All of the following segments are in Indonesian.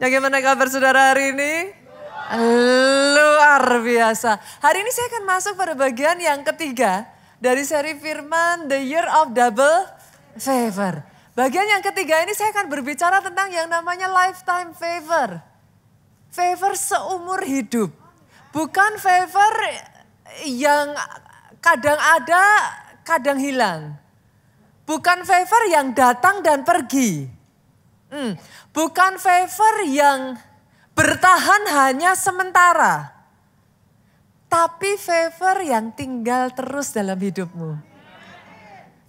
Bagaimana kabar saudara hari ini? Luar biasa. Hari ini saya akan masuk pada bagian yang ketiga dari seri firman The Year of Double Favor. Bagian yang ketiga ini saya akan berbicara tentang yang namanya lifetime favor. Favor seumur hidup. Bukan favor yang kadang ada, kadang hilang. Bukan favor yang datang dan pergi. Bukan favor yang bertahan hanya sementara. Tapi favor yang tinggal terus dalam hidupmu.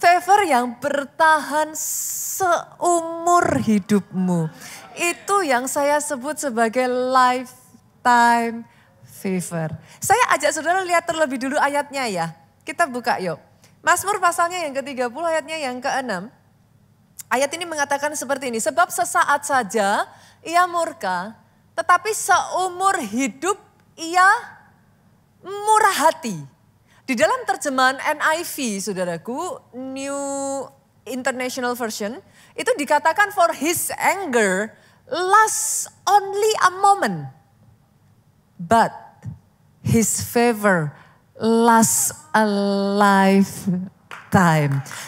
Favor yang bertahan seumur hidupmu. Itu yang saya sebut sebagai lifetime favor. Saya ajak saudara lihat terlebih dulu ayatnya ya. Kita buka yuk. Mazmur pasalnya yang ke-30 ayatnya yang ke-6. Ayat ini mengatakan seperti ini. Sebab sesaat saja ia murka, tetapi seumur hidup ia murah hati. Di dalam terjemahan NIV, saudaraku, New International Version, itu dikatakan for his anger lasts only a moment, but his favor lasts a lifetime.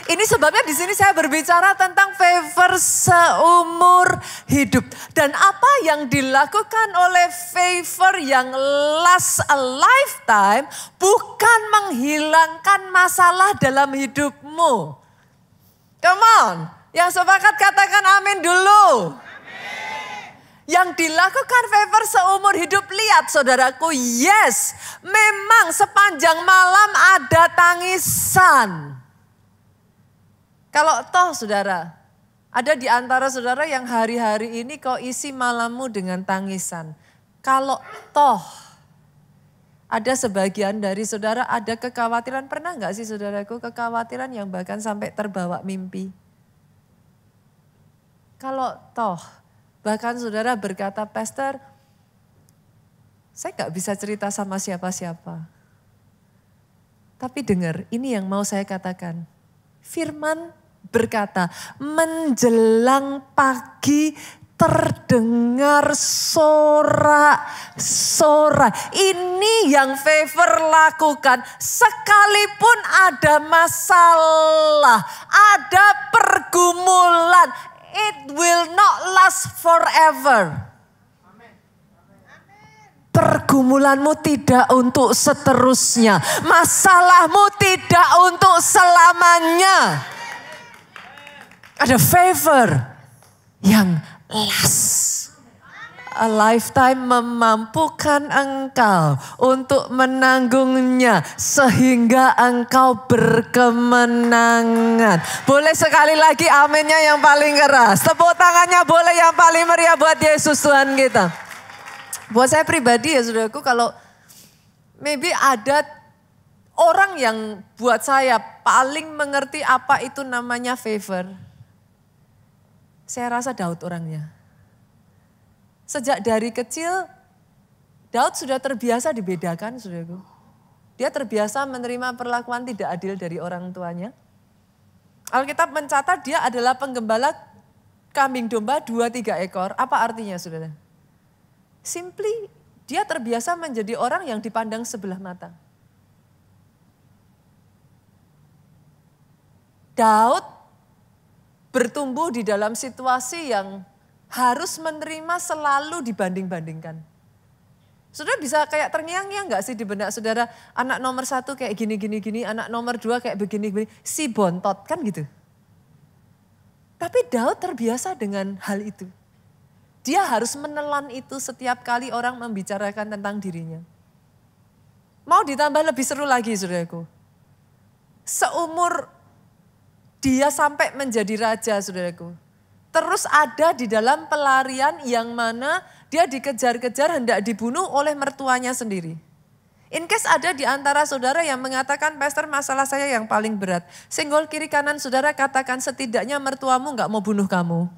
Ini sebabnya di sini saya berbicara tentang favor seumur hidup. Dan apa yang dilakukan oleh favor yang last a lifetime bukan menghilangkan masalah dalam hidupmu. Come on, yang sepakat katakan amin dulu. Yang dilakukan favor seumur hidup, lihat saudaraku, yes, memang sepanjang malam ada tangisan. Kalau toh saudara, ada di antara saudara yang hari-hari ini kau isi malammu dengan tangisan. Kalau toh ada sebagian dari saudara ada kekhawatiran, pernah gak sih saudaraku kekhawatiran yang bahkan sampai terbawa mimpi? Kalau toh bahkan saudara berkata, Pastor, saya gak bisa cerita sama siapa-siapa. Tapi dengar, ini yang mau saya katakan. Firman berkata, menjelang pagi terdengar sorak-sorai. Ini yang favor lakukan. Sekalipun ada masalah, ada pergumulan, it will not last forever. Pergumulanmu tidak untuk seterusnya. Masalahmu tidak untuk selamanya. Ada favor yang last. A lifetime memampukan engkau untuk menanggungnya sehingga engkau berkemenangan. Boleh sekali lagi aminnya yang paling keras. Tepuk tangannya boleh yang paling meriah buat Yesus Tuhan kita. Buat saya pribadi ya saudaraku, kalau maybe ada orang yang buat saya paling mengerti apa itu namanya favor. Saya rasa Daud orangnya. Sejak dari kecil, Daud sudah terbiasa dibedakan, saudaraku. Dia terbiasa menerima perlakuan tidak adil dari orang tuanya. Alkitab mencatat dia adalah penggembala kambing domba 2-3 ekor. Apa artinya, saudara? Simply, dia terbiasa menjadi orang yang dipandang sebelah mata. Daud bertumbuh di dalam situasi yang harus menerima selalu dibanding-bandingkan. Saudara bisa kayak terngiang-ngiang gak sih di benak saudara, anak nomor 1 kayak gini-gini, anak nomor 2 kayak begini-begini, si bontot kan gitu. Tapi Daud terbiasa dengan hal itu. Dia harus menelan itu setiap kali orang membicarakan tentang dirinya. Mau ditambah lebih seru lagi saudaraku. Seumur dia sampai menjadi raja, saudaraku. Terus ada di dalam pelarian yang mana dia dikejar-kejar hendak dibunuh oleh mertuanya sendiri. In case ada di antara saudara yang mengatakan, Pastor masalah saya yang paling berat. Senggol kiri kanan saudara katakan setidaknya mertuamu gak mau bunuh kamu.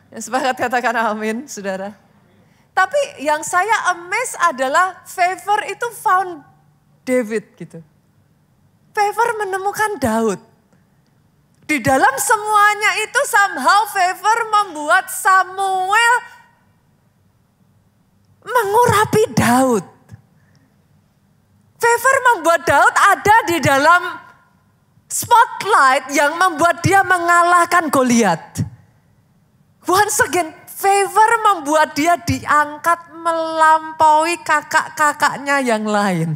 Yang sepakat katakan amin saudara. Tapi yang saya amazed adalah favor itu found David gitu. Favor menemukan Daud. Di dalam semuanya itu somehow favor membuat Samuel mengurapi Daud. Favor membuat Daud ada di dalam spotlight yang membuat dia mengalahkan Goliat. Once again, favor membuat dia diangkat melampaui kakak-kakaknya yang lain.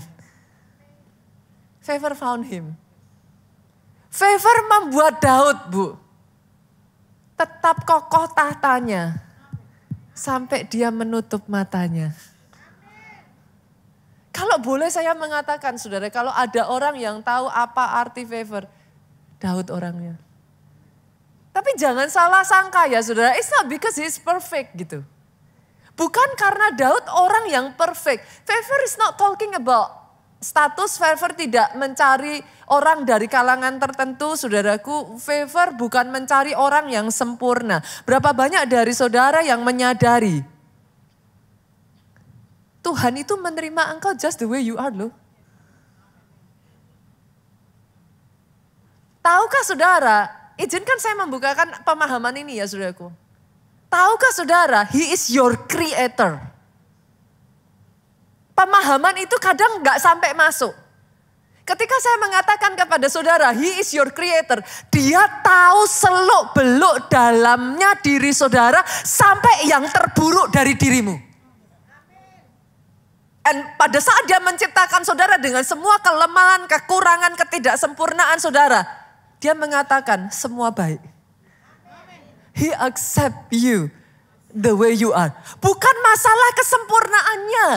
Favor found him. Favor membuat Daud, Bu, tetap kokoh tahtanya sampai dia menutup matanya. Kalau boleh saya mengatakan, saudara, kalau ada orang yang tahu apa arti favor, Daud orangnya. Tapi jangan salah sangka ya, saudara, it's not because he's perfect gitu. Bukan karena Daud orang yang perfect. Favor is not talking about status. Favor tidak mencari orang dari kalangan tertentu, saudaraku. Favor bukan mencari orang yang sempurna. Berapa banyak dari saudara yang menyadari Tuhan itu menerima engkau just the way you are loh. Tahukah saudara, izinkan saya membukakan pemahaman ini ya saudaraku. Tahukah saudara, He is your creator. Pemahaman itu kadang gak sampai masuk. Ketika saya mengatakan kepada saudara, He is your creator. Dia tahu seluk beluk dalamnya diri saudara sampai yang terburuk dari dirimu. Dan pada saat dia menciptakan saudara dengan semua kelemahan, kekurangan, ketidaksempurnaan saudara. Dia mengatakan semua baik. He accept you the way you are. Bukan masalah kesempurnaannya.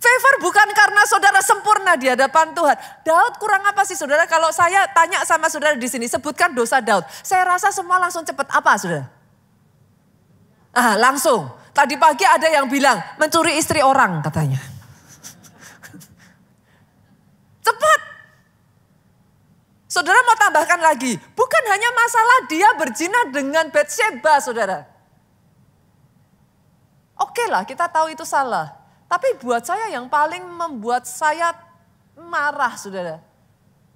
Favor bukan karena saudara sempurna di hadapan Tuhan. Daud kurang apa sih saudara? Kalau saya tanya sama saudara di sini, sebutkan dosa Daud. Saya rasa semua langsung cepat. Apa saudara? Langsung. Tadi pagi ada yang bilang mencuri istri orang katanya. Cepat. Saudara mau tambahkan lagi, bukan hanya masalah dia berzina dengan Batsheba, saudara. Oke lah, kita tahu itu salah. Tapi buat saya yang paling membuat saya marah, saudara,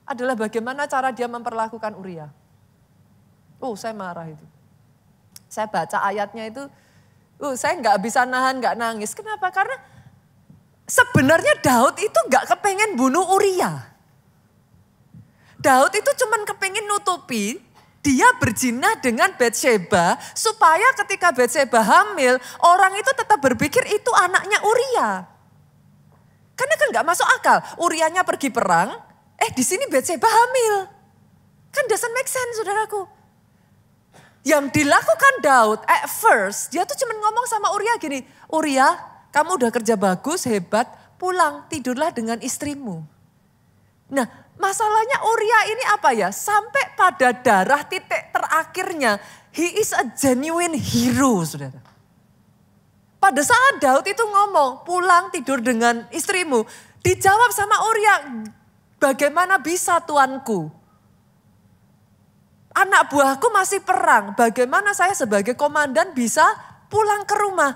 adalah bagaimana cara dia memperlakukan Uria. Saya marah itu. Saya baca ayatnya itu, saya nggak bisa nahan, nggak nangis. Kenapa? Karena sebenarnya Daud itu nggak kepengen bunuh Uria. Daud itu cuman kepengen nutupi dia berzina dengan Batsheba supaya ketika Batsheba hamil orang itu tetap berpikir itu anaknya Uria. Karena kan gak masuk akal, Urianya pergi perang, di sini Batsheba hamil. Kan doesn't make sense saudaraku. Yang dilakukan Daud at first dia tuh cuman ngomong sama Uria gini, Uria kamu udah kerja bagus, hebat, pulang tidurlah dengan istrimu. Nah, masalahnya Uria ini apa ya? Sampai pada darah titik terakhirnya, he is a genuine hero, saudara. Pada saat Daud itu ngomong, pulang tidur dengan istrimu, dijawab sama Uria, bagaimana bisa tuanku? Anak buahku masih perang, bagaimana saya sebagai komandan bisa pulang ke rumah?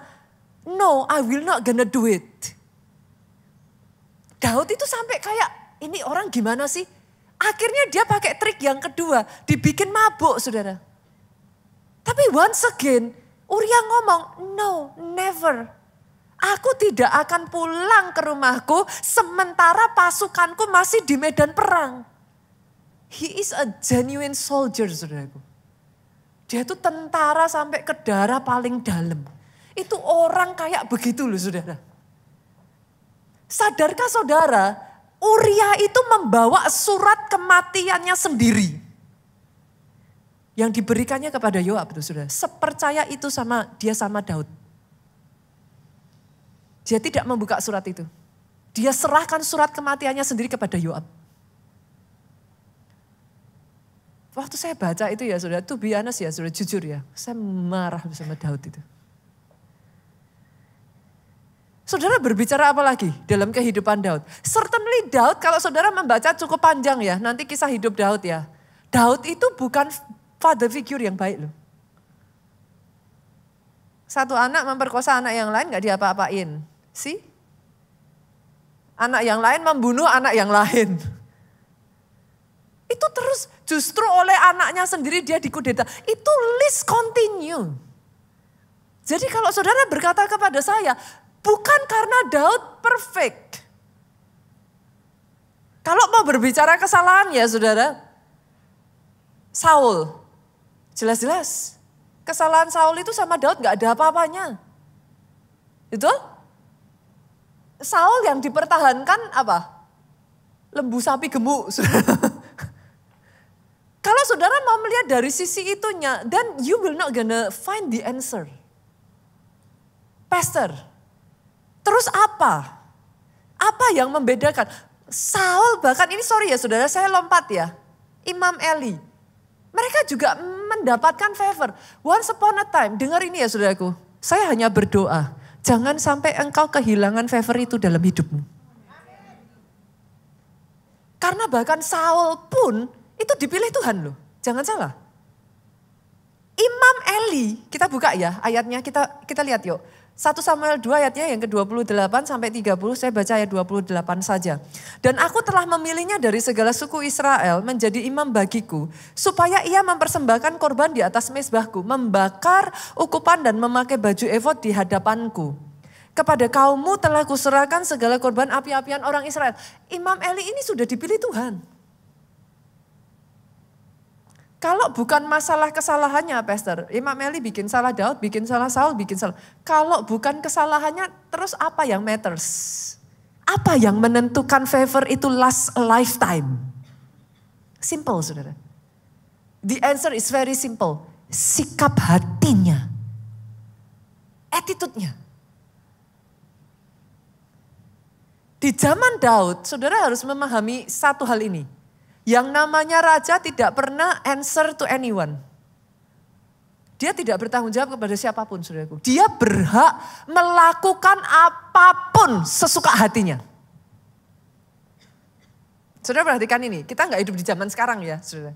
No, I will not gonna do it. Daud itu sampai kayak, ini orang gimana sih? Akhirnya dia pakai trik yang kedua, dibikin mabuk saudara. Tapi once again, Uria ngomong, no, never. Aku tidak akan pulang ke rumahku sementara pasukanku masih di medan perang. He is a genuine soldier saudaraku. Dia itu tentara sampai ke darah paling dalam. Itu orang kayak begitu loh saudara. Sadarkah saudara? Uria itu membawa surat kematiannya sendiri. Yang diberikannya kepada Yoab itu sudah. Sepercaya itu sama Daud. Dia tidak membuka surat itu. Dia serahkan surat kematiannya sendiri kepada Yoab. Waktu saya baca itu ya saudara, to be honest ya saudara, jujur ya. Saya marah sama Daud itu. Saudara berbicara apa lagi dalam kehidupan Daud? Certainly Daud, kalau saudara membaca cukup panjang ya, nanti kisah hidup Daud ya. Daud itu bukan father figure yang baik loh. Satu anak memperkosa anak yang lain gak diapa-apain. See? Anak yang lain membunuh anak yang lain. Itu terus justru oleh anaknya sendiri dia dikudeta. Itu list continue. Jadi kalau saudara berkata kepada saya, bukan karena Daud perfect. Kalau mau berbicara kesalahan ya saudara, Saul. Jelas-jelas kesalahan Saul itu sama Daud gak ada apa-apanya. Itu Saul yang dipertahankan apa? Lembu sapi gemuk. Kalau saudara mau melihat dari sisi itunya, then you will not gonna find the answer. Pastor, terus apa? Apa yang membedakan? Saul bahkan ini sorry ya saudara, saya lompat ya. Imam Eli, mereka juga mendapatkan favor. Once upon a time, dengar ini ya saudaraku. Saya hanya berdoa, jangan sampai engkau kehilangan favor itu dalam hidupmu. Karena bahkan Saul pun itu dipilih Tuhan loh, jangan salah. Imam Eli, kita buka ya ayatnya, kita lihat yuk. 1 Samuel 2 ayatnya yang ke-28 sampai 30, saya baca ayat 28 saja. Dan aku telah memilihnya dari segala suku Israel menjadi imam bagiku, supaya ia mempersembahkan korban di atas mezbahku, membakar ukupan dan memakai baju efod di hadapanku. Kepada kaummu telah kuserahkan segala korban api-apian orang Israel. Imam Eli ini sudah dipilih Tuhan. Kalau bukan masalah kesalahannya Pastor, Imam Eli bikin salah, Daud bikin salah, Saul bikin salah. Kalau bukan kesalahannya, terus apa yang matters? Apa yang menentukan favor itu last a lifetime? Simple saudara. The answer is very simple. Sikap hatinya. Attitude-nya. Di zaman Daud, saudara harus memahami satu hal ini. Yang namanya raja tidak pernah answer to anyone. Dia tidak bertanggung jawab kepada siapapun, saudaraku. Dia berhak melakukan apapun sesuka hatinya. Saudara perhatikan ini, kita nggak hidup di zaman sekarang ya, saudara.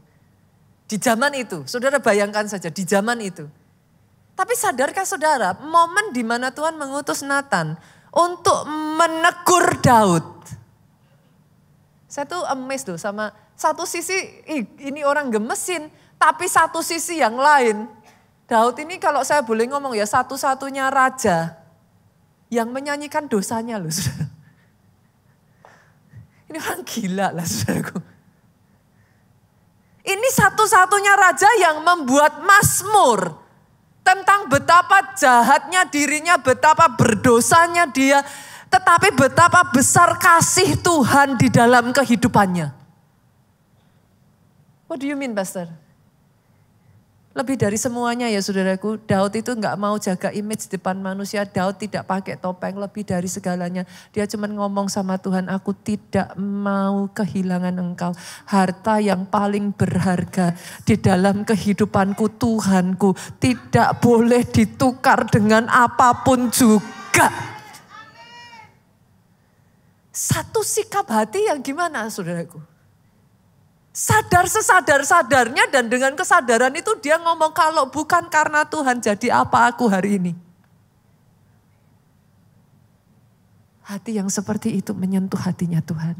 Di zaman itu, saudara bayangkan saja di zaman itu. Tapi sadarkah saudara, momen di mana Tuhan mengutus Nathan untuk menegur Daud. Saya tuh amazed loh sama satu sisi ini orang gemesin, tapi satu sisi yang lain. Daud ini kalau saya boleh ngomong ya satu-satunya raja yang menyanyikan dosanya loh saudara. Ini orang gila lah saudaraku. Ini satu-satunya raja yang membuat mazmur tentang betapa jahatnya dirinya, betapa berdosanya dia. Tetapi betapa besar kasih Tuhan di dalam kehidupannya. What do you mean Pastor? Lebih dari semuanya ya saudaraku, Daud itu gak mau jaga image depan manusia. Daud tidak pakai topeng, lebih dari segalanya. Dia cuma ngomong sama Tuhan, aku tidak mau kehilangan engkau. Harta yang paling berharga di dalam kehidupanku Tuhanku. Tidak boleh ditukar dengan apapun juga. Satu sikap hati yang gimana saudaraku? Sadar sesadar-sadarnya dan dengan kesadaran itu dia ngomong kalau bukan karena Tuhan jadi apa aku hari ini. Hati yang seperti itu menyentuh hatinya Tuhan.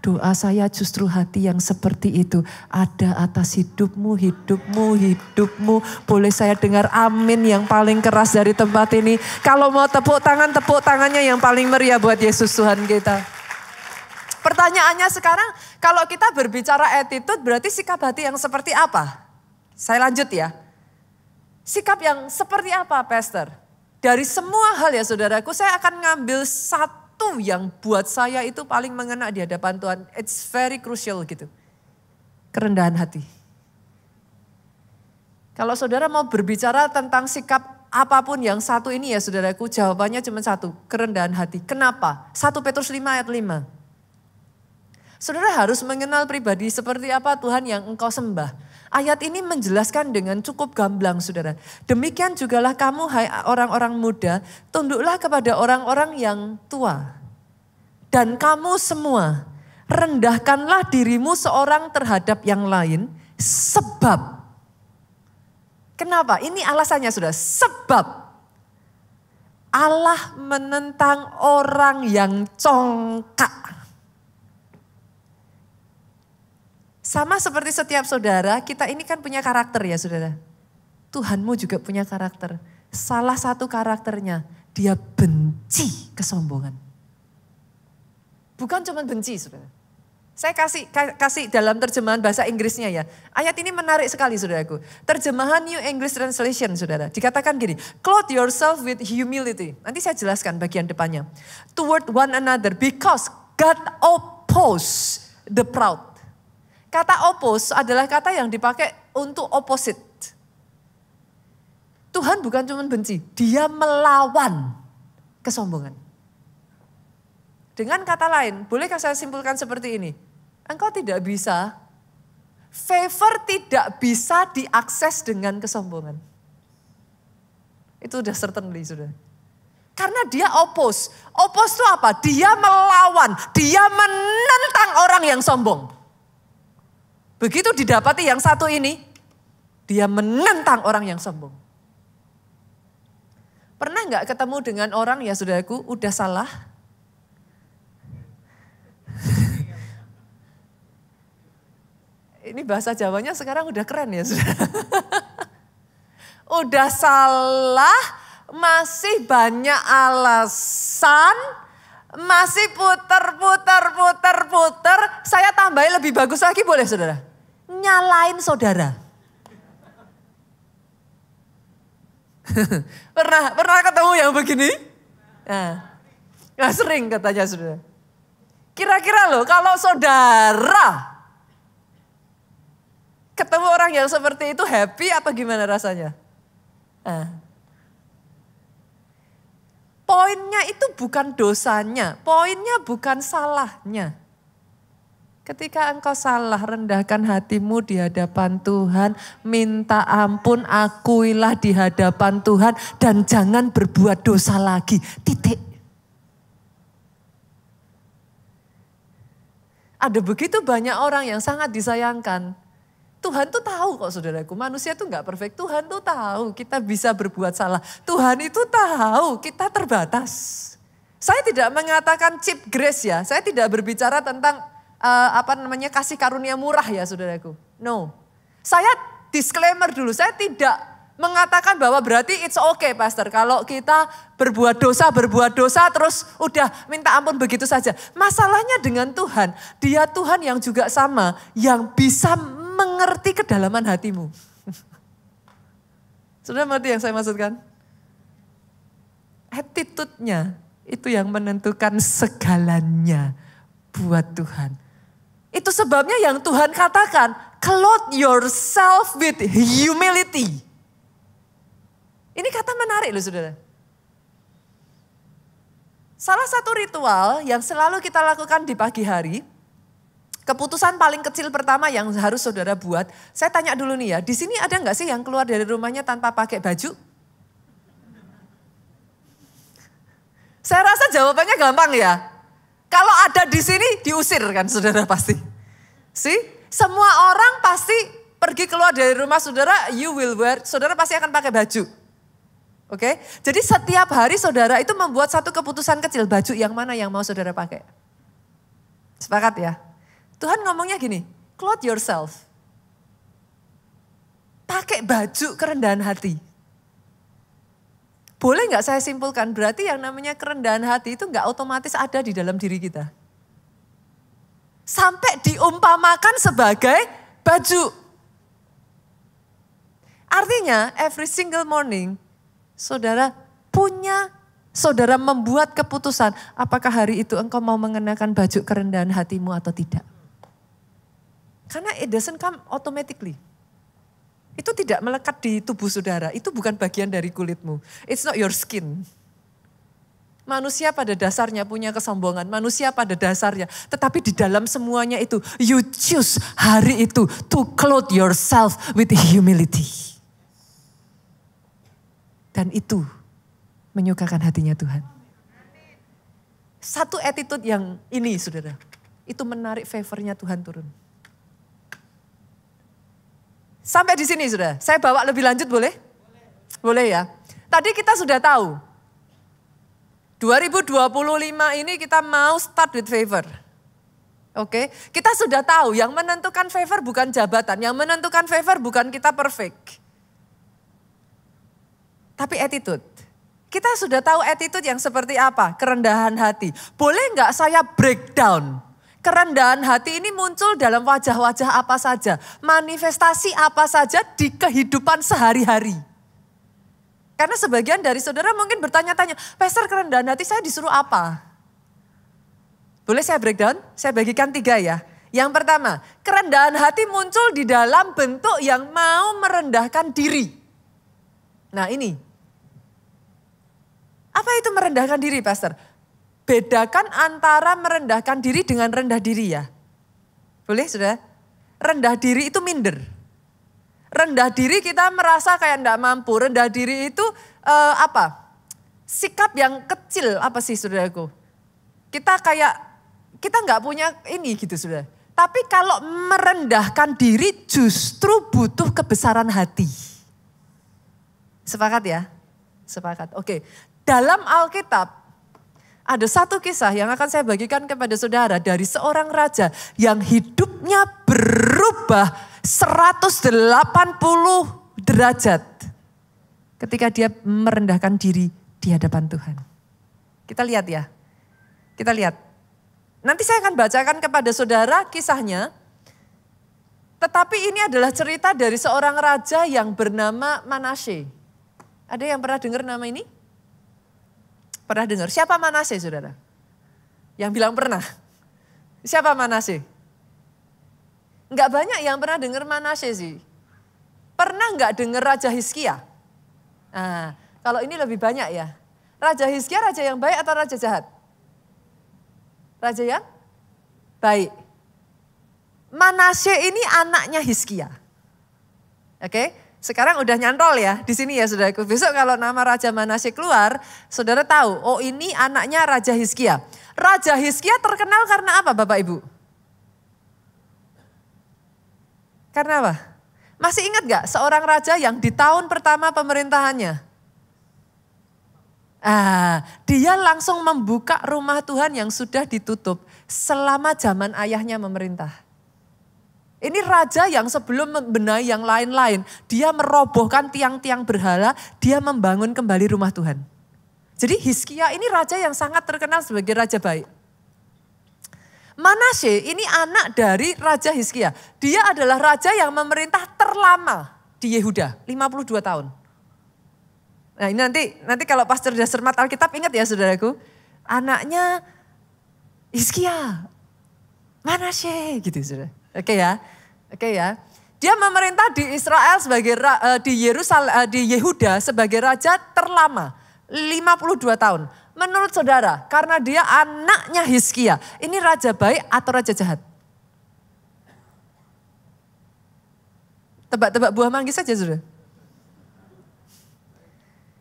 Doa saya justru hati yang seperti itu ada atas hidupmu, hidupmu, hidupmu. Boleh saya dengar amin yang paling keras dari tempat ini. Kalau mau tepuk tangannya yang paling meriah buat Yesus Tuhan kita. Pertanyaannya sekarang, kalau kita berbicara attitude berarti sikap hati yang seperti apa? Saya lanjut ya. Sikap yang seperti apa Pastor? Dari semua hal ya saudaraku, saya akan ngambil satu yang buat saya itu paling mengena di hadapan Tuhan. It's very crucial gitu. Kerendahan hati. Kalau saudara mau berbicara tentang sikap apapun yang satu ini ya saudaraku, jawabannya cuma satu, kerendahan hati. Kenapa? 1 Petrus 5 ayat 5. Saudara harus mengenal pribadi seperti apa Tuhan yang engkau sembah. Ayat ini menjelaskan dengan cukup gamblang saudara. Demikian jugalah kamu hai orang-orang muda, tunduklah kepada orang-orang yang tua. Dan kamu semua, rendahkanlah dirimu seorang terhadap yang lain. Sebab, kenapa? Ini alasannya saudara. Sebab Allah menentang orang yang congkak. Sama seperti setiap saudara, kita ini kan punya karakter ya saudara. Tuhanmu juga punya karakter. Salah satu karakternya, dia benci kesombongan. Bukan cuma benci saudara. Saya kasih dalam terjemahan bahasa Inggrisnya ya. Ayat ini menarik sekali saudaraku. Terjemahan New English Translation saudara. Dikatakan gini, clothe yourself with humility. Nanti saya jelaskan bagian depannya. Toward one another because God oppose the proud. Kata oppose adalah kata yang dipakai untuk opposite. Tuhan bukan cuma benci, dia melawan kesombongan. Dengan kata lain, bolehkah saya simpulkan seperti ini? Engkau tidak bisa, favor tidak bisa diakses dengan kesombongan. Itu udah certainly sudah. Karena dia oppose. Oppose itu apa? Dia melawan, dia menentang orang yang sombong. Begitu didapati yang satu ini, dia menentang orang yang sombong. Pernah nggak ketemu dengan orang ya saudaraku, udah salah? Ini bahasa Jawanya sekarang udah keren ya saudara. Udah salah, masih banyak alasan, masih puter. Saya tambahin lebih bagus lagi boleh saudara? Nyalain saudara. Pernah ketemu yang begini? Nah, sering katanya saudara. Kira-kira loh kalau saudara ketemu orang yang seperti itu happy apa gimana rasanya? Poinnya itu bukan dosanya, poinnya bukan salahnya. Ketika engkau salah, rendahkan hatimu di hadapan Tuhan, minta ampun, akuilah di hadapan Tuhan, dan jangan berbuat dosa lagi. Titik. Ada begitu banyak orang yang sangat disayangkan. Tuhan tuh tahu kok saudaraku, manusia tuh gak perfect. Tuhan tuh tahu kita bisa berbuat salah. Tuhan itu tahu kita terbatas. Saya tidak mengatakan cheap grace ya, saya tidak berbicara tentang kasih karunia murah ya saudaraku. No, saya disclaimer dulu, saya tidak mengatakan bahwa berarti it's okay pastor. Kalau kita berbuat dosa terus udah minta ampun begitu saja. Masalahnya dengan Tuhan, dia Tuhan yang juga sama, yang bisa mengerti kedalaman hatimu. Sudah mengerti yang saya maksudkan? Attitude-nya itu yang menentukan segalanya buat Tuhan. Itu sebabnya yang Tuhan katakan, clothe yourself with humility. Ini kata menarik loh saudara. Salah satu ritual yang selalu kita lakukan di pagi hari, keputusan paling kecil pertama yang harus saudara buat, saya tanya dulu nih ya, di sini ada nggak sih yang keluar dari rumahnya tanpa pakai baju? Saya rasa jawabannya gampang ya. Kalau ada di sini diusir kan saudara pasti. Semua orang pasti pergi keluar dari rumah saudara, saudara pasti akan pakai baju. Oke, jadi setiap hari saudara itu membuat satu keputusan kecil, baju yang mana yang mau saudara pakai. Sepakat ya? Tuhan ngomongnya gini, clothe yourself. Pakai baju kerendahan hati. Boleh gak saya simpulkan, berarti yang namanya kerendahan hati itu gak otomatis ada di dalam diri kita. Sampai diumpamakan sebagai baju. Artinya every single morning, saudara membuat keputusan, apakah hari itu engkau mau mengenakan baju kerendahan hatimu atau tidak. Karena it doesn't come automatically. Itu tidak melekat di tubuh saudara, itu bukan bagian dari kulitmu. It's not your skin. Manusia pada dasarnya punya kesombongan, manusia pada dasarnya. Tetapi di dalam semuanya itu, you choose hari itu to clothe yourself with humility. Dan itu menyukakan hatinya Tuhan. Satu attitude yang ini saudara, itu menarik favornya Tuhan turun. Sampai di sini sudah, saya bawa lebih lanjut boleh? Boleh ya. Tadi kita sudah tahu, 2025 ini kita mau start with favor. Oke, kita sudah tahu yang menentukan favor bukan jabatan, yang menentukan favor bukan kita perfect. Tapi attitude. Kita sudah tahu attitude yang seperti apa, kerendahan hati. Boleh nggak saya breakdown? Kerendahan hati ini muncul dalam wajah-wajah apa saja, manifestasi apa saja di kehidupan sehari-hari. Karena sebagian dari saudara mungkin bertanya-tanya, Pastor kerendahan hati saya disuruh apa? Boleh saya breakdown? Saya bagikan 3 ya. Yang pertama, kerendahan hati muncul di dalam bentuk yang mau merendahkan diri. Nah ini. Apa itu merendahkan diri, Pastor? Bedakan antara merendahkan diri dengan rendah diri ya. Boleh sudah? Rendah diri itu minder. Rendah diri kita merasa kayak enggak mampu. Rendah diri itu sikap yang kecil apa sih saudaraku? Kita nggak punya ini gitu sudah. Tapi kalau merendahkan diri justru butuh kebesaran hati. Sepakat ya? Sepakat. Oke. Dalam Alkitab ada satu kisah yang akan saya bagikan kepada saudara dari seorang raja yang hidupnya berubah 180 derajat ketika dia merendahkan diri di hadapan Tuhan. Kita lihat ya. Kita lihat. Nanti saya akan bacakan kepada saudara kisahnya. Tetapi ini adalah cerita dari seorang raja yang bernama Manasye. Ada yang pernah dengar nama ini? Pernah dengar? Siapa Manasye, saudara? Yang bilang pernah. Siapa Manasye? Enggak banyak yang pernah dengar Manasye sih. Pernah enggak dengar Raja Hizkia? Nah, kalau ini lebih banyak ya. Raja Hizkia raja yang baik atau raja jahat? Raja yang baik. Manasye ini anaknya Hizkia. Oke, sekarang udah nyantol ya di sini ya saudaraku. Besok kalau nama Raja Manasye keluar, saudara tahu, oh ini anaknya Raja Hizkia. Raja Hizkia terkenal karena apa Bapak Ibu? Karena apa? Masih ingat gak seorang raja yang di tahun pertama pemerintahannya? Dia langsung membuka rumah Tuhan yang sudah ditutup selama zaman ayahnya memerintah. Ini raja yang sebelum membenahi yang lain-lain, dia merobohkan tiang-tiang berhala, dia membangun kembali rumah Tuhan. Jadi Hizkia ini raja yang sangat terkenal sebagai raja baik. Manasye ini anak dari Raja Hizkia. Dia adalah raja yang memerintah terlama di Yehuda, 52 tahun. Nah ini nanti kalau pas cerdas cermat Alkitab ingat ya saudaraku. Anaknya Hizkia, Manasye gitu saudara. Oke ya. Dia memerintah di Israel sebagai di Yehuda sebagai raja terlama 52 tahun. Menurut saudara, karena dia anaknya Hizkia, ini raja baik atau raja jahat? Tebak-tebak buah manggis saja saudara.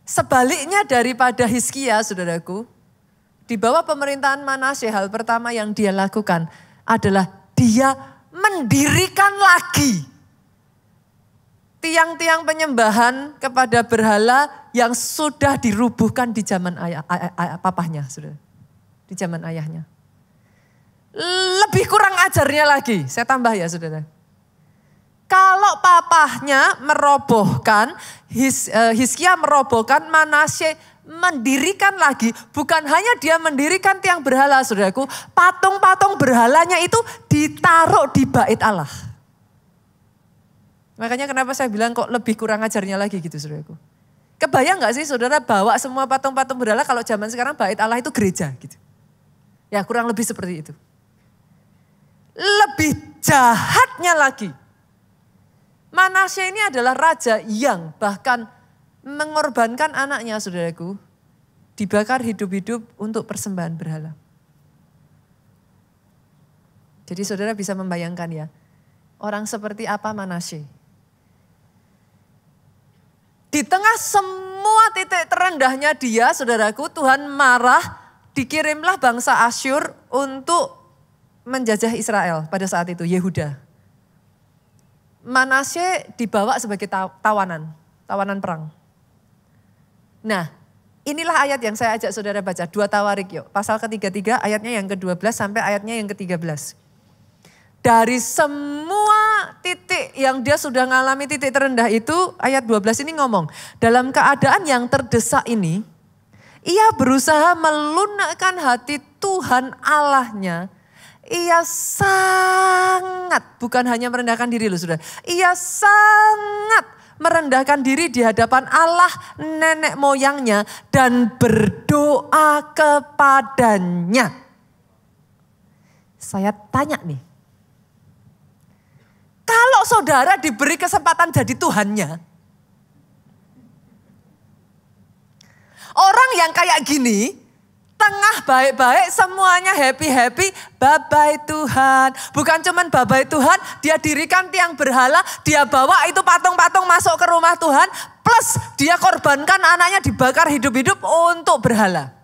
Sebaliknya daripada Hizkia saudaraku, di bawah pemerintahan Manasye hal pertama yang dia lakukan adalah dia mendirikan lagi tiang-tiang penyembahan kepada berhala yang sudah dirubuhkan di zaman papahnya, saudara. Di zaman ayahnya. Lebih kurang ajarnya lagi, saya tambah ya saudara. Kalau papahnya merobohkan, Hizkia merobohkan, Manasye mendirikan lagi. Bukan hanya dia mendirikan tiang berhala saudaraku, patung-patung berhalanya itu ditaruh di bait Allah. Makanya kenapa saya bilang kok lebih kurang ajarnya lagi gitu saudaraku. Kebayang gak sih saudara bawa semua patung-patung berhala kalau zaman sekarang bait Allah itu gereja gitu. Ya kurang lebih seperti itu. Lebih jahatnya lagi. Manasye ini adalah raja yang bahkan mengorbankan anaknya saudaraku. Dibakar hidup-hidup untuk persembahan berhala. Jadi saudara bisa membayangkan ya. Orang seperti apa Manasye. Di tengah semua titik terendahnya dia, saudaraku, Tuhan marah, dikirimlah bangsa Asyur untuk menjajah Israel pada saat itu, Yehuda. Manasye dibawa sebagai tawanan perang. Nah, inilah ayat yang saya ajak saudara baca, 2 Tawarik yuk. Pasal ke-33 ayatnya yang ke-12 sampai ayatnya yang ke-13. Dari semua titik yang dia sudah mengalami titik terendah itu, ayat 12 ini ngomong, dalam keadaan yang terdesak ini, ia berusaha melunakkan hati Tuhan Allahnya. Ia sangat, bukan hanya merendahkan diri loh saudara, ia sangat merendahkan diri di hadapan Allah nenek moyangnya dan berdoa kepadanya. Saya tanya nih, kalau saudara diberi kesempatan jadi Tuhannya, orang yang kayak gini, tengah baik-baik semuanya happy-happy, bye-bye Tuhan. Bukan cuman bye-bye Tuhan, dia dirikan tiang berhala, dia bawa itu patung-patung masuk ke rumah Tuhan, plus dia korbankan anaknya dibakar hidup-hidup untuk berhala.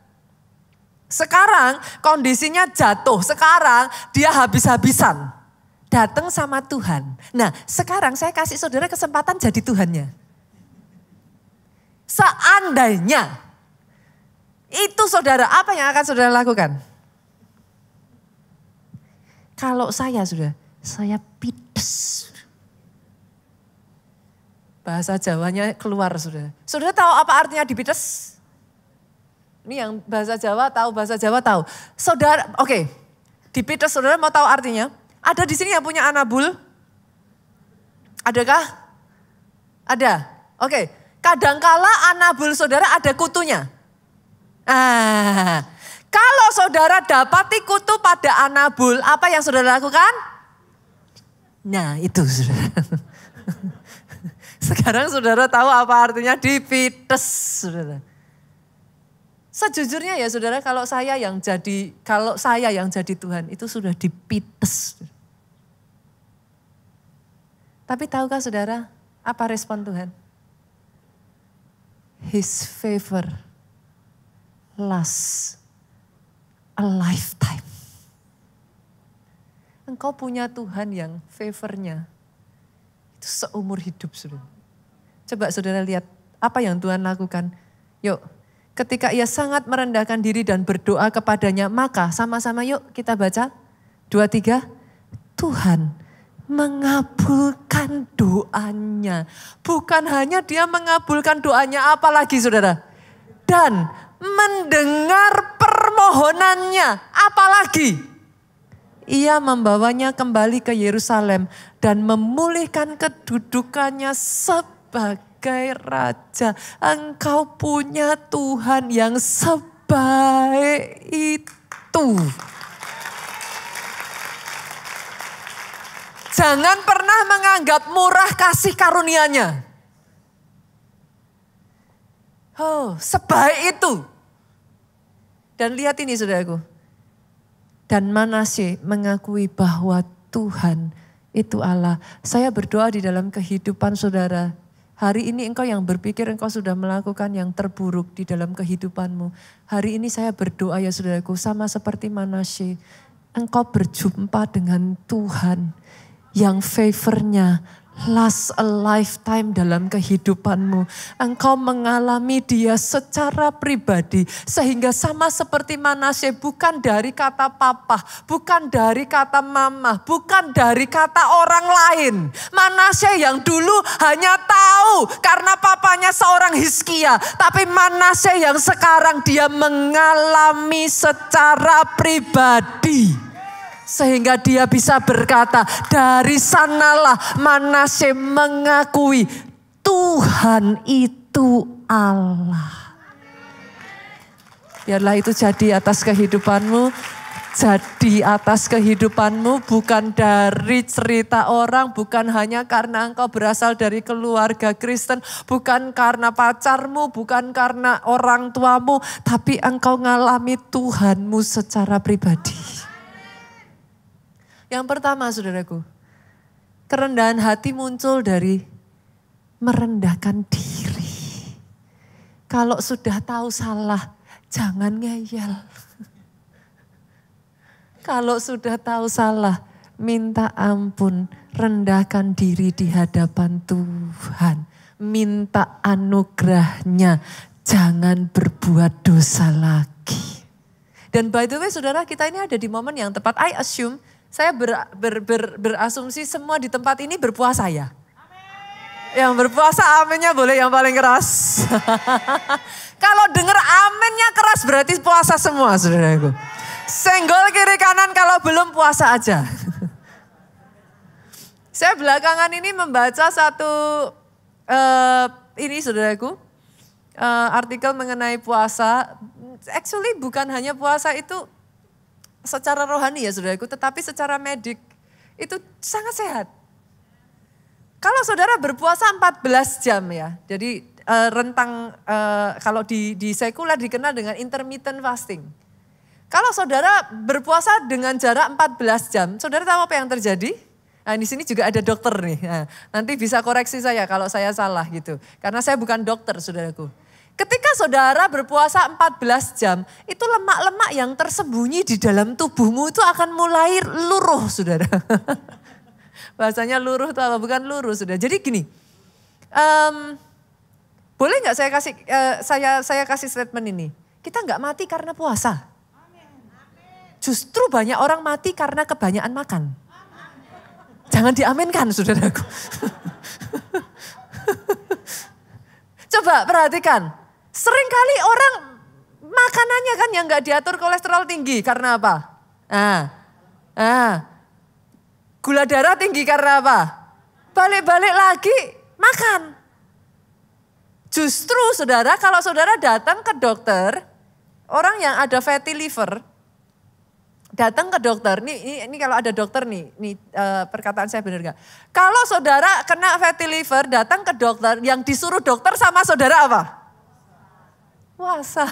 Sekarang kondisinya jatuh, sekarang dia habis-habisan. Datang sama Tuhan. Nah sekarang saya kasih saudara kesempatan jadi Tuhannya. Seandainya itu saudara, apa yang akan saudara lakukan? Kalau saya sudah, saya pides. Bahasa Jawanya keluar saudara. Saudara tahu apa artinya dipides? Ini yang bahasa Jawa tahu. Saudara, oke. Dipides saudara mau tahu artinya? Ada di sini yang punya anabul? Adakah? Ada. Oke. Kadangkala anabul saudara ada kutunya. Kalau saudara dapati kutu pada anabul, apa yang saudara lakukan? Nah itu saudara. Sekarang saudara tahu apa artinya dipites saudara. Sejujurnya ya saudara, kalau saya yang jadi Tuhan itu sudah dipites. Tapi tahukah saudara apa respon Tuhan? His favor lasts a lifetime. Engkau punya Tuhan yang favornya itu seumur hidup saudara. Coba saudara lihat apa yang Tuhan lakukan. Yuk. Ketika ia sangat merendahkan diri dan berdoa kepadanya, maka sama-sama yuk kita baca 2-3. Tuhan mengabulkan doanya. Bukan hanya dia mengabulkan doanya, apalagi saudara. Dan mendengar permohonannya, apalagi. Ia membawanya kembali ke Yerusalem dan memulihkan kedudukannya sebagai raja. Engkau punya Tuhan yang sebaik itu. Jangan pernah menganggap murah kasih karunia-Nya. Oh, sebaik itu. Dan lihat ini saudaraku. Dan Manasye mengakui bahwa Tuhan itu Allah. Saya berdoa di dalam kehidupan saudara. Hari ini engkau yang berpikir engkau sudah melakukan yang terburuk di dalam kehidupanmu. Hari ini saya berdoa ya saudaraku, sama seperti Manasye. Engkau berjumpa dengan Tuhan yang favornya last a lifetime dalam kehidupanmu. Engkau mengalami dia secara pribadi. Sehingga sama seperti Manasye, bukan dari kata papa, bukan dari kata mama, bukan dari kata orang lain. Manasye yang dulu hanya tahu karena papanya seorang Hizkia. Tapi Manasye yang sekarang dia mengalami secara pribadi. Sehingga dia bisa berkata, dari sanalah Manasye mengakui Tuhan itu Allah. Biarlah itu jadi atas kehidupanmu. Jadi atas kehidupanmu, bukan dari cerita orang, bukan hanya karena engkau berasal dari keluarga Kristen, bukan karena pacarmu, bukan karena orang tuamu, tapi engkau ngalami Tuhanmu secara pribadi. Yang pertama saudaraku, kerendahan hati muncul dari merendahkan diri. Kalau sudah tahu salah, jangan ngeyel. Kalau sudah tahu salah, minta ampun, rendahkan diri di hadapan Tuhan. Minta anugerahnya, jangan berbuat dosa lagi. Dan by the way saudara, kita ini ada di momen yang tepat. I assume Saya berasumsi semua di tempat ini berpuasa ya. Yang berpuasa aminnya boleh yang paling keras. Kalau dengar aminnya keras berarti puasa semua saudaraku. Senggol kiri kanan kalau belum puasa aja. Saya belakangan ini membaca satu ini saudaraku. Artikel mengenai puasa. Actually bukan hanya puasa itu secara rohani ya saudaraku. Tetapi secara medik itu sangat sehat. Kalau saudara berpuasa 14 jam ya. Jadi rentang kalau di sekuler dikenal dengan intermittent fasting. Kalau saudara berpuasa dengan jarak 14 jam, saudara tahu apa yang terjadi? Nah, di sini juga ada dokter nih. Nah, nanti bisa koreksi saya kalau saya salah gitu. Karena saya bukan dokter, saudaraku. Ketika saudara berpuasa 14 jam, itu lemak-lemak yang tersembunyi di dalam tubuhmu itu akan mulai luruh, saudara. Bahasanya luruh itu apa? Bukan luruh, saudara. Jadi gini, boleh nggak saya kasih statement ini? Kita nggak mati karena puasa. Justru banyak orang mati karena kebanyakan makan. Jangan diaminkan saudaraku. Coba perhatikan. Seringkali orang makanannya kan yang gak diatur kolesterol tinggi. Karena apa? Gula darah tinggi karena apa? Balik-balik lagi makan. Justru saudara, kalau saudara datang ke dokter, orang yang ada fatty liver, datang ke dokter, ini kalau ada dokter nih perkataan saya benar gak? Kalau saudara kena fatty liver, datang ke dokter, yang disuruh dokter sama saudara apa? Puasa.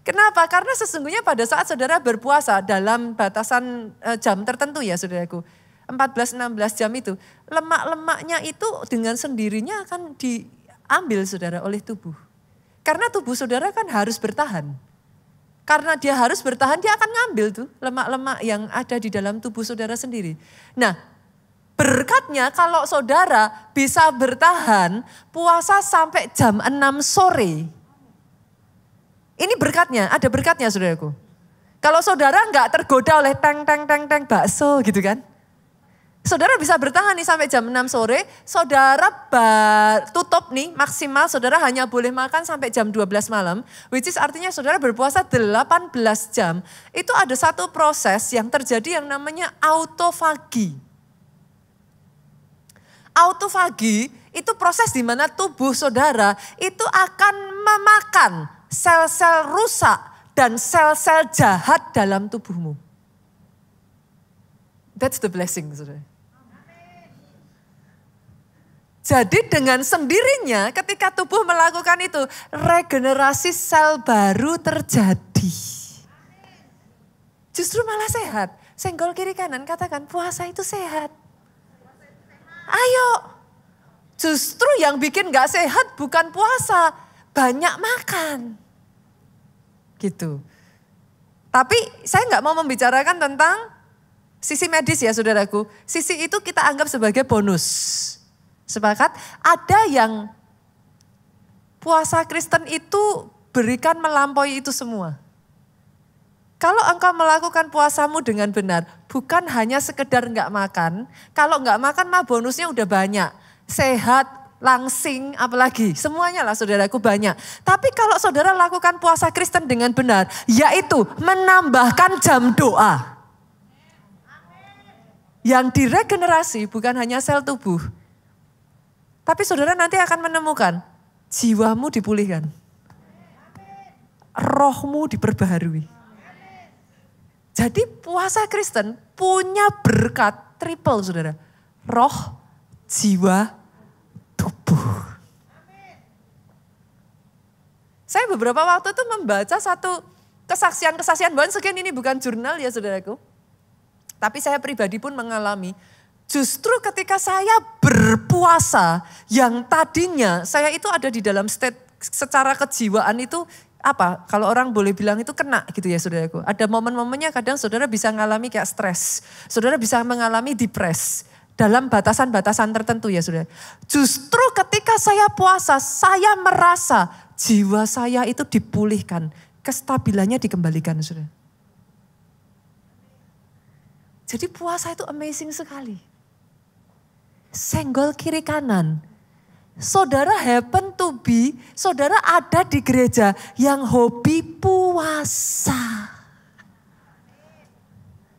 Kenapa? Karena sesungguhnya pada saat saudara berpuasa dalam batasan jam tertentu ya saudaraku, 14-16 jam itu, lemak-lemaknya itu dengan sendirinya akan diambil saudara oleh tubuh. Karena tubuh saudara kan harus bertahan. Karena dia harus bertahan, dia akan ngambil tuh lemak-lemak yang ada di dalam tubuh saudara sendiri. Nah, berkatnya kalau saudara bisa bertahan puasa sampai jam 6 sore. Ini berkatnya, ada berkatnya saudaraku. Kalau saudara nggak tergoda oleh teng bakso gitu kan. Saudara bisa bertahan nih sampai jam 6 sore, saudara tutup nih maksimal saudara hanya boleh makan sampai jam 12 malam. Which is artinya saudara berpuasa 18 jam. Itu ada satu proses yang terjadi yang namanya autofagi. Autofagi itu proses di mana tubuh saudara itu akan memakan sel-sel rusak dan sel-sel jahat dalam tubuhmu. That's the blessing saudara. Jadi dengan sendirinya ketika tubuh melakukan itu, regenerasi sel baru terjadi. Justru malah sehat. Senggol kiri kanan katakan puasa itu sehat. Ayo. Justru yang bikin gak sehat bukan puasa, banyak makan. Gitu. Tapi saya gak mau membicarakan tentang sisi medis ya saudaraku. Sisi itu kita anggap sebagai bonus. Sepakat? Ada yang puasa Kristen itu berikan melampaui itu semua. Kalau engkau melakukan puasamu dengan benar, bukan hanya sekedar enggak makan. Kalau enggak makan mah bonusnya udah banyak. Sehat, langsing, apalagi. Semuanya lah saudaraku banyak. Tapi kalau saudara lakukan puasa Kristen dengan benar, yaitu menambahkan jam doa. Yang diregenerasi bukan hanya sel tubuh. Tapi saudara nanti akan menemukan jiwamu dipulihkan. Rohmu diperbaharui. Jadi puasa Kristen punya berkat triple saudara. Roh, jiwa, tubuh. Saya beberapa waktu itu membaca satu kesaksian-kesaksian. Bahkan sekian ini bukan jurnal ya saudaraku. Tapi saya pribadi pun mengalami. Justru ketika saya berpuasa yang tadinya saya itu ada di dalam state secara kejiwaan itu apa? Kalau orang boleh bilang itu kena gitu ya saudaraku. Ada momen-momennya kadang saudara bisa mengalami kayak stres. Saudara bisa mengalami depres dalam batasan-batasan tertentu ya saudara. Justru ketika saya puasa saya merasa jiwa saya itu dipulihkan. Kestabilannya dikembalikan saudara. Jadi puasa itu amazing sekali. Senggol kiri kanan. Saudara happen to be, saudara ada di gereja yang hobi puasa.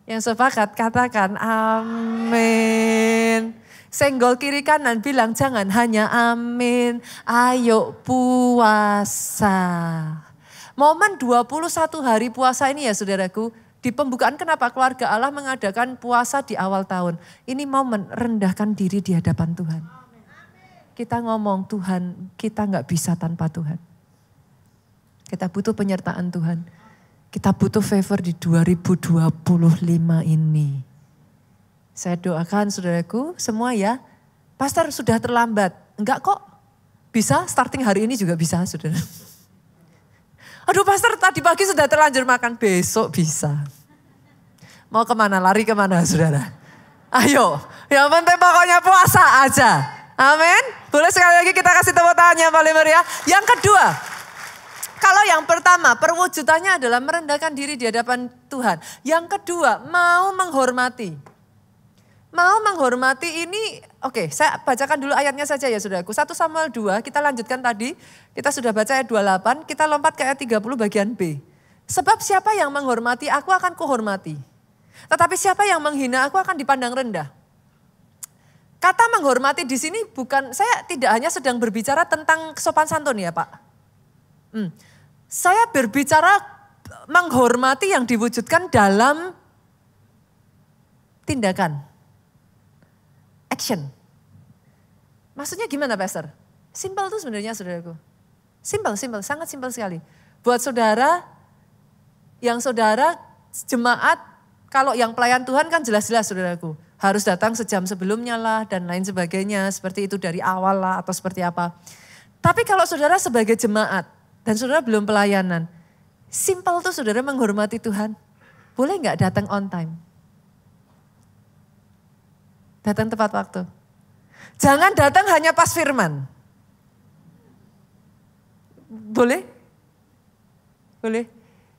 Yang sepakat katakan amin. Senggol kiri kanan bilang jangan hanya amin. Ayo puasa. Momen 21 hari puasa ini ya saudaraku. Di pembukaan kenapa keluarga Allah mengadakan puasa di awal tahun. Ini momen rendahkan diri di hadapan Tuhan. Kita ngomong Tuhan kita gak bisa tanpa Tuhan. Kita butuh penyertaan Tuhan. Kita butuh favor di 2025 ini. Saya doakan saudaraku semua ya. Pastor sudah terlambat. Enggak kok. Bisa starting hari ini juga bisa saudara. Aduh pastor tadi pagi sudah terlanjur makan. Besok bisa. Mau kemana? Lari kemana saudara? Ayo. Yang penting pokoknya puasa aja. Amin. Boleh sekali lagi kita kasih tepuk tangan yang paling meriah. Yang kedua. Kalau yang pertama perwujudannya adalah merendahkan diri di hadapan Tuhan. Yang kedua mau menghormati. Mau menghormati ini, oke, saya bacakan dulu ayatnya saja ya saudaraku. 1 Samuel 2, kita lanjutkan tadi. Kita sudah baca ayat 28, kita lompat ke ayat 30 bagian B. Sebab siapa yang menghormati aku akan kuhormati. Tetapi siapa yang menghina aku akan dipandang rendah. Kata menghormati di sini bukan, saya tidak hanya sedang berbicara tentang sopan santun ya Pak. Saya berbicara menghormati yang diwujudkan dalam tindakan. Action. Maksudnya gimana Pastor? Simple tuh sebenarnya saudaraku. Simple, sangat simple sekali. Buat saudara, yang saudara jemaat, kalau yang pelayan Tuhan kan jelas-jelas saudaraku. Harus datang sejam sebelumnya lah dan lain sebagainya. Seperti itu dari awal lah atau seperti apa. Tapi kalau saudara sebagai jemaat dan saudara belum pelayanan. Simple tuh saudara menghormati Tuhan. Boleh gak datang on time? Datang tepat waktu. Jangan datang hanya pas firman. Boleh? Boleh?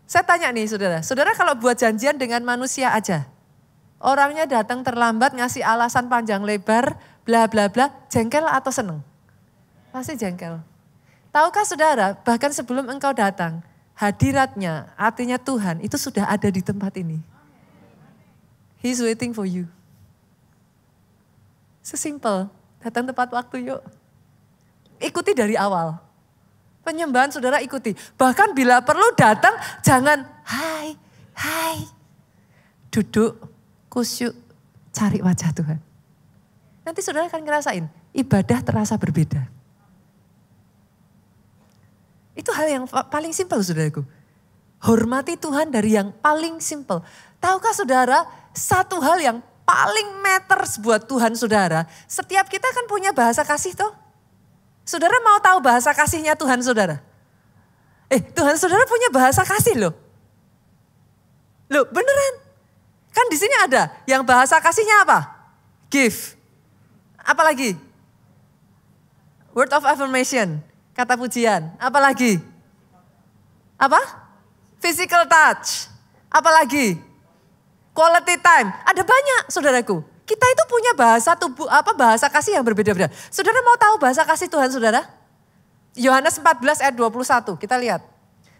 Saya tanya nih saudara. Saudara kalau buat janjian dengan manusia aja. Orangnya datang terlambat ngasih alasan panjang lebar. Bla bla bla. Jengkel atau seneng? Pasti jengkel. Tahukah saudara bahkan sebelum engkau datang. Hadiratnya artinya Tuhan itu sudah ada di tempat ini. He's waiting for you. Sesimpel, datang tepat waktu yuk. Ikuti dari awal. Penyembahan saudara ikuti. Bahkan bila perlu datang jangan hai. Duduk, kusyuk, cari wajah Tuhan. Nanti saudara akan ngerasain ibadah terasa berbeda. Itu hal yang paling simpel saudaraku. Hormati Tuhan dari yang paling simpel. Tahukah saudara satu hal yang paling matters buat Tuhan saudara. Setiap kita kan punya bahasa kasih tuh. Saudara mau tahu bahasa kasihnya Tuhan saudara? Tuhan saudara punya bahasa kasih loh. Loh beneran. Kan di sini ada yang bahasa kasihnya apa? Give. Apalagi? Word of affirmation. Kata pujian. Apalagi? Apa? Physical touch. Apalagi? Quality time. Ada banyak saudaraku. Kita itu punya bahasa tubuh, bahasa kasih yang berbeda-beda. Saudara mau tahu bahasa kasih Tuhan saudara? Yohanes 14 ayat 21. Kita lihat.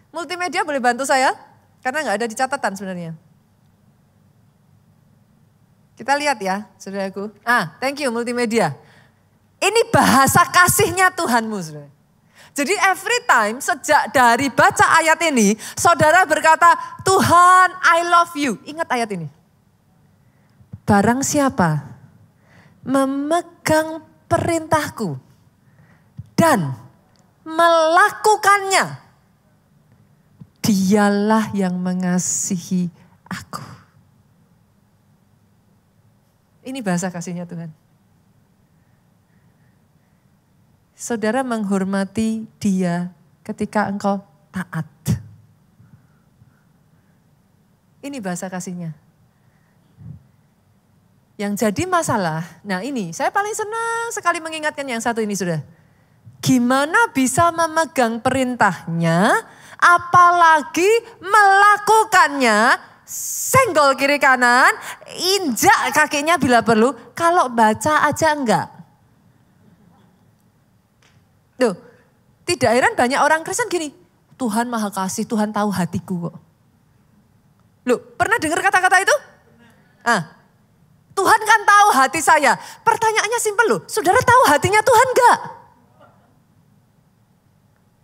Multimedia boleh bantu saya? Karena gak ada di catatan sebenarnya. Kita lihat ya saudaraku. Thank you multimedia. Ini bahasa kasihnya Tuhanmu saudara. Jadi every time sejak dari baca ayat ini, saudara berkata, Tuhan I love you. Ingat ayat ini. Barang siapa memegang perintahku dan melakukannya, dialah yang mengasihi aku. Ini bahasa kasihnya Tuhan. Saudara menghormati dia ketika engkau taat. Ini bahasa kasihnya. Yang jadi masalah, nah ini saya paling senang sekali mengingatkan yang satu ini sudah. Gimana bisa memegang perintahnya, apalagi melakukannya senggol kiri kanan, injak kakinya bila perlu, kalau baca aja enggak. Tuh, tidak heran banyak orang Kristen gini, Tuhan Maha Kasih, Tuhan tahu hatiku kok. Loh, pernah dengar kata-kata itu? Tuhan kan tahu hati saya. Pertanyaannya simpel loh, saudara tahu hatinya Tuhan enggak?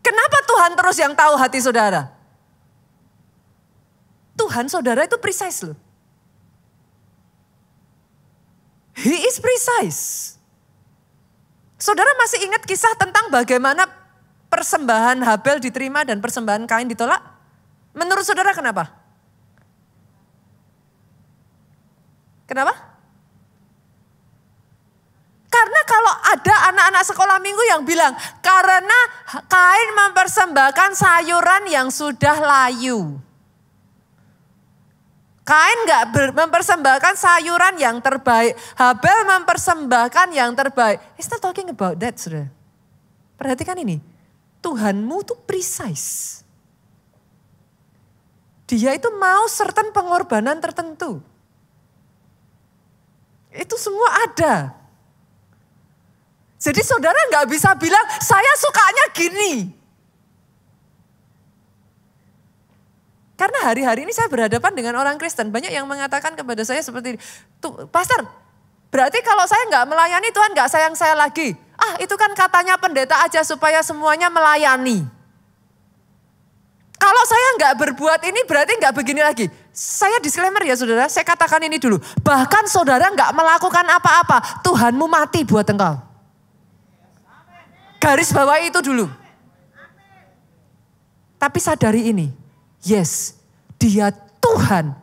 Kenapa Tuhan terus yang tahu hati saudara? Tuhan saudara itu precise loh. He is precise. Saudara masih ingat kisah tentang bagaimana persembahan Habel diterima dan persembahan Kain ditolak? Menurut saudara kenapa? Kenapa? Karena kalau ada anak-anak sekolah minggu yang bilang, karena Kain mempersembahkan sayuran yang sudah layu. Kain gak mempersembahkan sayuran yang terbaik. Habel mempersembahkan yang terbaik. It's not talking about that, saudara. Perhatikan ini. Tuhanmu tuh precise. Dia itu mau certain pengorbanan tertentu. Itu semua ada. Jadi saudara gak bisa bilang, saya sukanya gini. Karena hari-hari ini saya berhadapan dengan orang Kristen. Banyak yang mengatakan kepada saya seperti ini. Pastor, berarti kalau saya nggak melayani Tuhan nggak sayang saya lagi. Itu kan katanya pendeta aja supaya semuanya melayani. Kalau saya nggak berbuat ini berarti nggak begini lagi. Saya disclaimer ya saudara, saya katakan ini dulu. Bahkan saudara nggak melakukan apa-apa, Tuhanmu mati buat engkau. Garis bawah itu dulu. Tapi sadari ini. Yes, dia Tuhan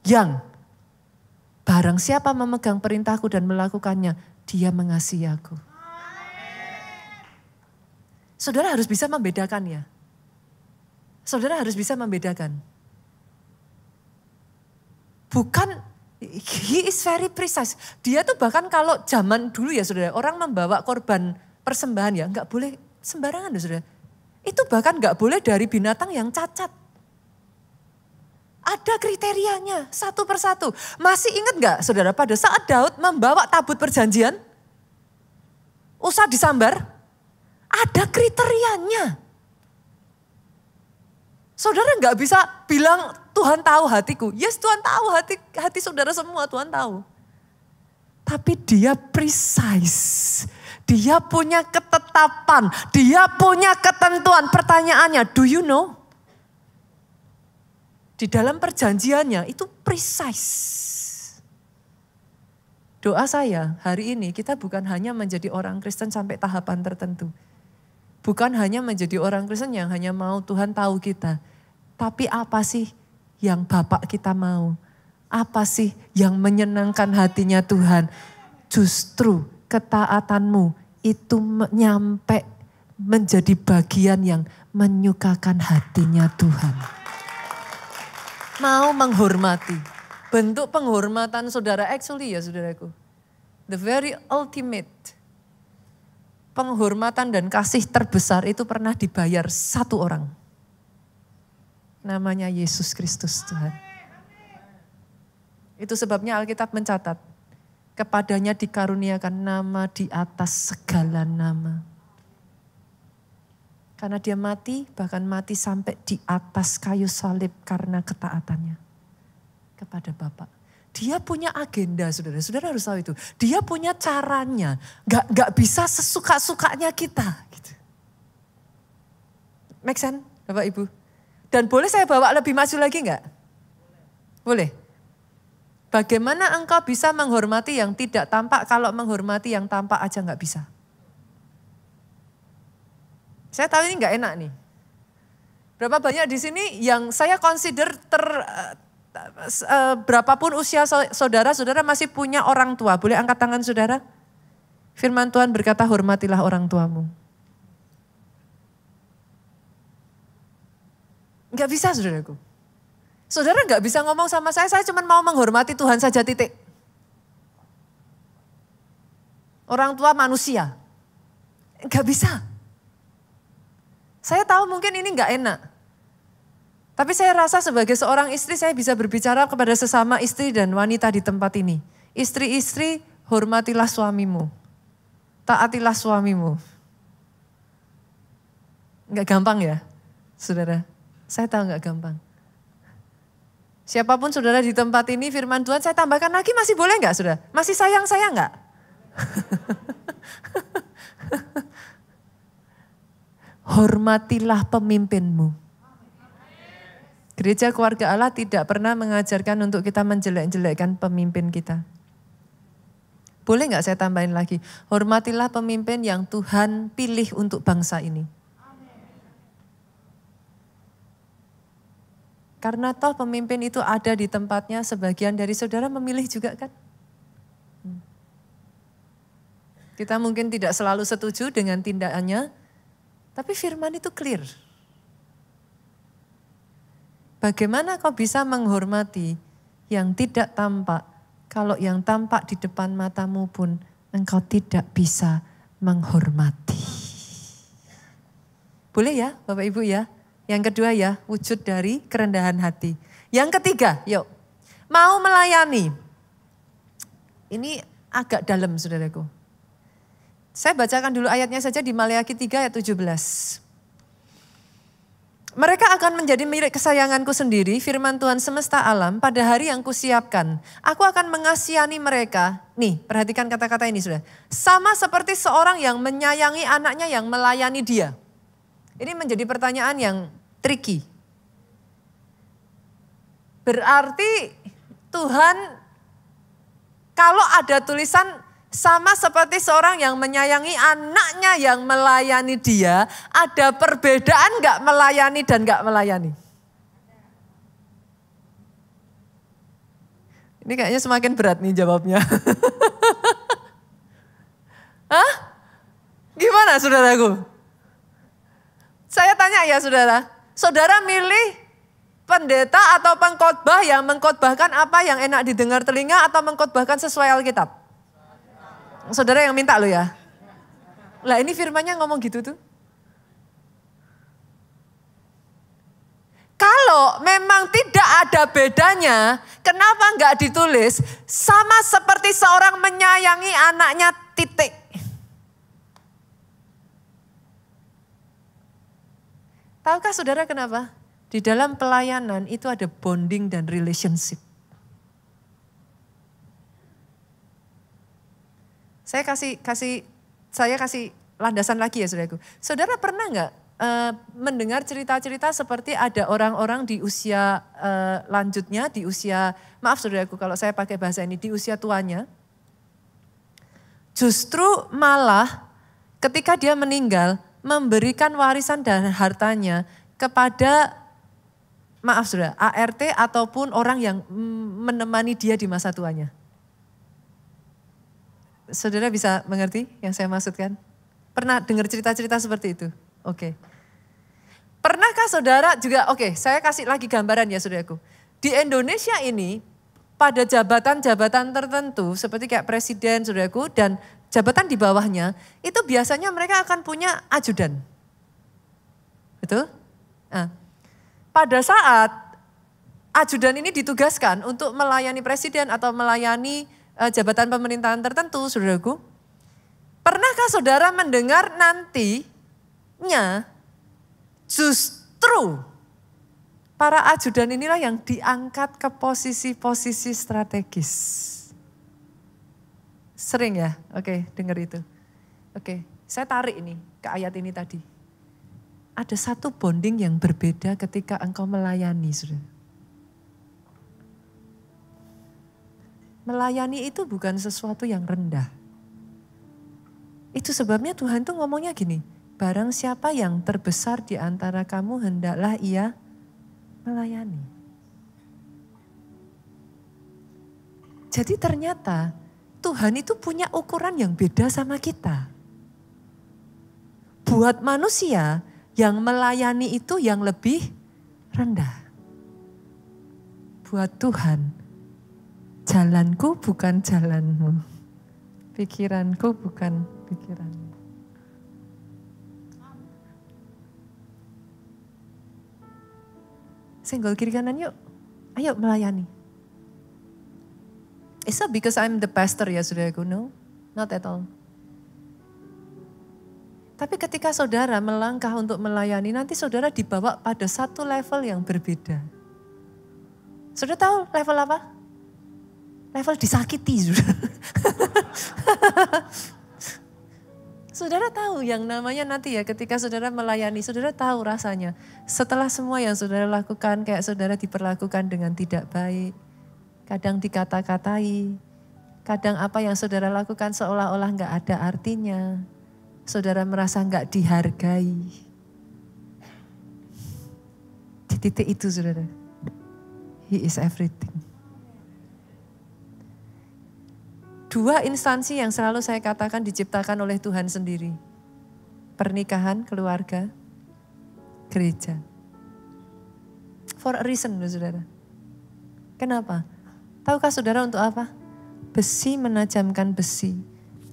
yang barang siapa memegang perintahku dan melakukannya, dia mengasihi aku. Saudara harus bisa membedakannya. Saudara harus bisa membedakan. Bukan, he is very precise. Dia tuh bahkan kalau zaman dulu ya saudara, orang membawa korban persembahan ya, nggak boleh sembarangan loh saudara. Itu bahkan nggak boleh dari binatang yang cacat. Ada kriterianya satu persatu. Masih ingat gak saudara pada saat Daud membawa tabut perjanjian? Usah disambar. Ada kriterianya. Saudara gak bisa bilang Tuhan tahu hatiku. Yes, Tuhan tahu hati saudara semua, Tuhan tahu. Tapi dia precise. Dia punya ketetapan. Dia punya ketentuan. Pertanyaannya, do you know? Di dalam perjanjiannya itu precise. Doa saya hari ini kita bukan hanya menjadi orang Kristen sampai tahapan tertentu. Bukan hanya menjadi orang Kristen yang hanya mau Tuhan tahu kita. Tapi apa sih yang Bapak kita mau? Apa sih yang menyenangkan hatinya Tuhan? Justru ketaatanmu itu nyampe menjadi bagian yang menyukakan hatinya Tuhan. Mau menghormati. Bentuk penghormatan saudara actually ya saudaraku. The very ultimate. Penghormatan dan kasih terbesar itu pernah dibayar satu orang. Namanya Yesus Kristus Tuhan. Itu sebabnya Alkitab mencatat. Kepadanya dikaruniakan nama di atas segala nama. Karena dia mati, bahkan mati sampai di atas kayu salib karena ketaatannya kepada Bapa. Dia punya agenda, saudara. Saudara harus tahu itu. Dia punya caranya. Gak bisa sesuka-sukanya kita. Gitu. Make sense, Bapak Ibu? Dan boleh saya bawa lebih maju lagi enggak? Boleh. Bagaimana engkau bisa menghormati yang tidak tampak kalau menghormati yang tampak aja gak bisa? Saya tahu ini nggak enak nih. Berapa banyak di sini yang saya consider berapapun usia saudara, saudara masih punya orang tua. Boleh angkat tangan saudara? Firman Tuhan berkata, hormatilah orang tuamu. Nggak bisa saudaraku. Saudara nggak bisa ngomong sama saya cuma mau menghormati Tuhan saja titik. Orang tua manusia. Nggak bisa. Saya tahu mungkin ini nggak enak. Tapi saya rasa sebagai seorang istri saya bisa berbicara kepada sesama istri dan wanita di tempat ini. Istri-istri, hormatilah suamimu. Taatilah suamimu. Enggak gampang ya, saudara. Saya tahu enggak gampang. Siapapun saudara di tempat ini, firman Tuhan saya tambahkan lagi, masih boleh enggak saudara? Masih sayang saya enggak? Hormatilah pemimpinmu. Gereja Keluarga Allah tidak pernah mengajarkan untuk kita menjelek-jelekkan pemimpin kita. Boleh nggak saya tambahin lagi? Hormatilah pemimpin yang Tuhan pilih untuk bangsa ini. Karena toh pemimpin itu ada di tempatnya, sebagian dari saudara memilih juga kan? Kita mungkin tidak selalu setuju dengan tindakannya, tapi firman itu clear. Bagaimana kau bisa menghormati yang tidak tampak, kalau yang tampak di depan matamu pun engkau tidak bisa menghormati. Boleh ya Bapak Ibu ya? Yang kedua ya, wujud dari kerendahan hati. Yang ketiga, yuk. Mau melayani. Ini agak dalam saudaraku. Saya bacakan dulu ayatnya saja di Maleakhi 3 ayat 17. Mereka akan menjadi milik kesayanganku sendiri, firman Tuhan semesta alam, pada hari yang kusiapkan. Aku akan mengasihani mereka. Nih, perhatikan kata-kata ini sudah. Sama seperti seorang yang menyayangi anaknya yang melayani dia. Ini menjadi pertanyaan yang tricky. Berarti Tuhan, kalau ada tulisan sama seperti seorang yang menyayangi anaknya yang melayani dia, ada perbedaan gak melayani dan gak melayani? Ini kayaknya semakin berat nih jawabnya. Hah? Gimana saudaraku? Saya tanya ya saudara, saudara milih pendeta atau pengkhotbah yang mengkhotbahkan apa yang enak didengar telinga atau mengkhotbahkan sesuai Alkitab? Saudara yang minta lo ya. Lah ini firmannya ngomong gitu tuh. Kalau memang tidak ada bedanya, kenapa enggak ditulis sama seperti seorang menyayangi anaknya titik. Tahukah saudara kenapa? Di dalam pelayanan itu ada bonding dan relationship. Saya kasih landasan lagi ya saudaraku. Saudara pernah nggak mendengar cerita-cerita seperti ada orang-orang di usia lanjutnya, di usia, maaf saudaraku kalau saya pakai bahasa ini, di usia tuanya. Justru malah ketika dia meninggal memberikan warisan dan hartanya kepada, maaf saudara, ART ataupun orang yang menemani dia di masa tuanya. Saudara bisa mengerti yang saya maksudkan? Pernah dengar cerita-cerita seperti itu? Oke. Pernahkah saudara juga, saya kasih lagi gambaran ya saudaraku. Di Indonesia ini pada jabatan-jabatan tertentu seperti kayak presiden saudaraku dan jabatan di bawahnya itu biasanya mereka akan punya ajudan. Betul? Nah, pada saat ajudan ini ditugaskan untuk melayani presiden atau melayani jabatan pemerintahan tertentu, saudaraku. Pernahkah saudara mendengar nantinya justru para ajudan inilah yang diangkat ke posisi-posisi strategis? Sering ya? Oke, dengar itu. Oke, saya tarik ini ke ayat ini tadi. Ada satu bonding yang berbeda ketika engkau melayani, saudara. Melayani itu bukan sesuatu yang rendah. Itu sebabnya Tuhan tuh ngomongnya gini, barang siapa yang terbesar di antara kamu hendaklah ia melayani. Jadi ternyata Tuhan itu punya ukuran yang beda sama kita. Buat manusia yang melayani itu yang lebih rendah. Buat Tuhan, jalanku bukan jalanmu, pikiranku bukan pikiranmu. Senggol kiri kanan yuk, ayo melayani. It's not because I'm the pastor ya saudaraku, no, not at all. Tapi ketika saudara melangkah untuk melayani, nanti saudara dibawa pada satu level yang berbeda. Saudara tahu level apa? Level disakiti, saudara. Saudara tahu yang namanya nanti ya ketika saudara melayani, saudara tahu rasanya. Setelah semua yang saudara lakukan, kayak saudara diperlakukan dengan tidak baik. Kadang dikata-katai, kadang apa yang saudara lakukan seolah-olah gak ada artinya. Saudara merasa gak dihargai. Di titik itu saudara, He is everything. Dua instansi yang selalu saya katakan diciptakan oleh Tuhan sendiri. Pernikahan, keluarga, gereja. For a reason saudara. Kenapa? Tahukah saudara untuk apa? Besi menajamkan besi.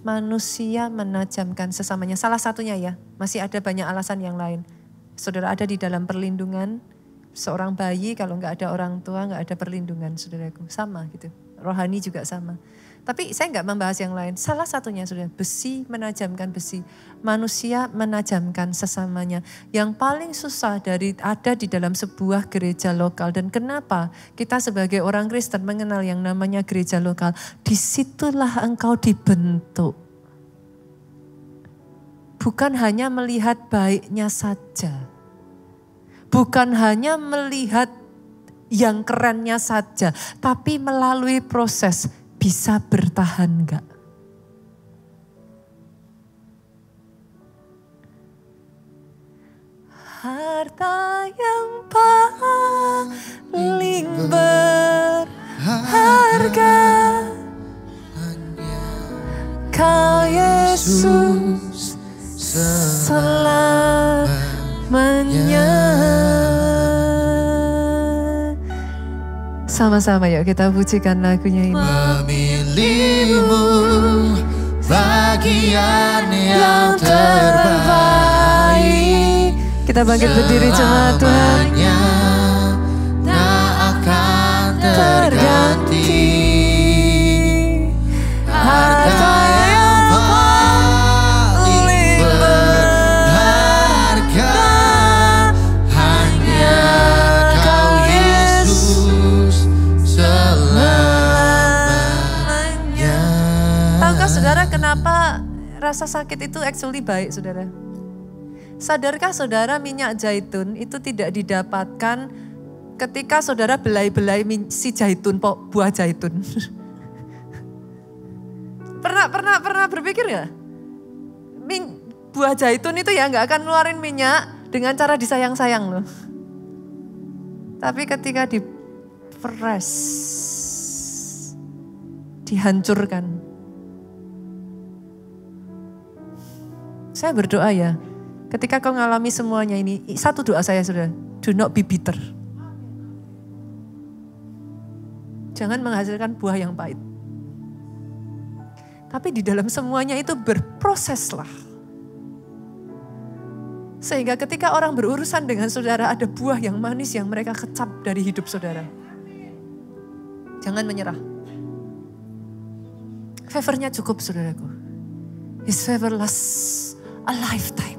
Manusia menajamkan sesamanya. Salah satunya ya, masih ada banyak alasan yang lain. Saudara ada di dalam perlindungan, seorang bayi kalau nggak ada orang tua, nggak ada perlindungan saudaraku. Sama gitu, rohani juga sama. Tapi saya nggak membahas yang lain. Salah satunya saudara, besi menajamkan besi. Manusia menajamkan sesamanya. Yang paling susah ada di dalam sebuah gereja lokal. Dan kenapa kita sebagai orang Kristen mengenal yang namanya gereja lokal? Disitulah engkau dibentuk. Bukan hanya melihat baiknya saja. Bukan hanya melihat yang kerennya saja. Tapi melalui proses bisa bertahan enggak? Harta yang paling berharga, Kau Yesus selamanya. Sama-sama yuk kita pujikan lagunya ini. Memilihmu bagian yang terbaik. Kita bangkit berdiri jemaat Tuhan. Tak akan terganti. Harta yang paling berharga hanya Kau Yesus selamanya. Tahukah saudara kenapa rasa sakit itu actually baik saudara? Sadarkah saudara minyak zaitun itu tidak didapatkan ketika saudara belai-belai si zaitun, buah zaitun? Pernah berpikir ya? Buah zaitun itu ya nggak akan ngeluarin minyak dengan cara disayang-sayang loh. Tapi ketika diperes, dihancurkan. Saya berdoa ya, ketika kau ngalami semuanya ini, satu doa saya sudah, do not be bitter. Jangan menghasilkan buah yang pahit. Tapi di dalam semuanya itu berproseslah. Sehingga ketika orang berurusan dengan saudara, ada buah yang manis yang mereka kecap dari hidup saudara. Jangan menyerah. Favornya cukup saudaraku. His favor lasts a lifetime.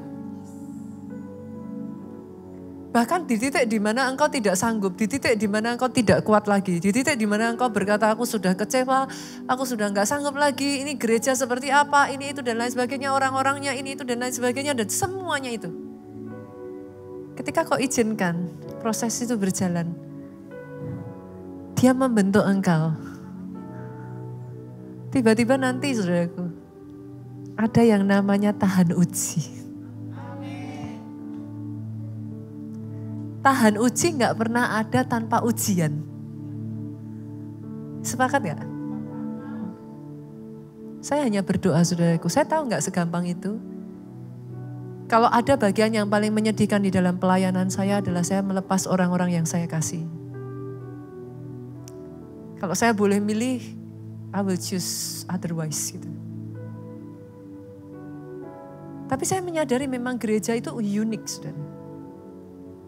Bahkan di titik di mana engkau tidak sanggup, di titik di mana engkau tidak kuat lagi, di titik di mana engkau berkata aku sudah kecewa, aku sudah enggak sanggup lagi, ini gereja seperti apa, ini itu dan lain sebagainya, orang-orangnya ini itu dan lain sebagainya dan semuanya itu. Ketika kau izinkan proses itu berjalan, Dia membentuk engkau. Tiba-tiba nanti saudaraku, ada yang namanya tahan uji. Tahan uji gak pernah ada tanpa ujian. Sepakat gak? Saya hanya berdoa saudaraku, saya tahu gak segampang itu. Kalau ada bagian yang paling menyedihkan di dalam pelayanan saya adalah saya melepas orang-orang yang saya kasih. Kalau saya boleh milih, I will choose otherwise gitu. Tapi saya menyadari memang gereja itu unik saudara.